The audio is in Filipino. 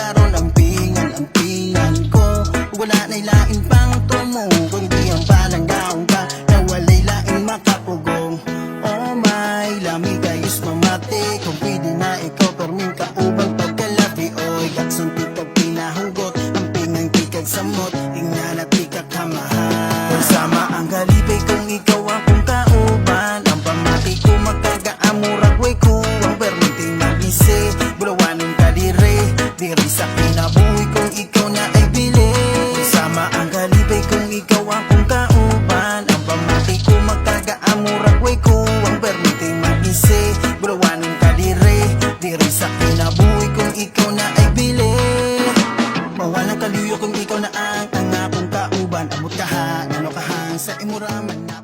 karon ang pingan ko. Wala na'y lain pang tumugong, di ang palanggaong ka na walay lain makapugong. Oh my, lamig ayos mamati, kung pwede na ikaw permin ka ubang pagkalabi. Oy, katsunti kag pinahugot, ang pingang kikag samot, ingnan at ikak kamahal. Sama ang galibay kung ikaw akong kauban, ang pamati ko magkagaamurag way kuwang permiting mag-isi. Bulawanon ka diri sa kinabuhi kung ikaw na ay bili. Sama ang galibay kung ikaw akong kauban, ang pamati ko magkagaamurag way kuwang permiting mag-isi. Bulawanon ka diri sa kinabuhi kung ikaw na ay bili. Mawalang kaluyo kung ikaw na ang akong kauban. Abot ka ha, nanokahan sa imuraman na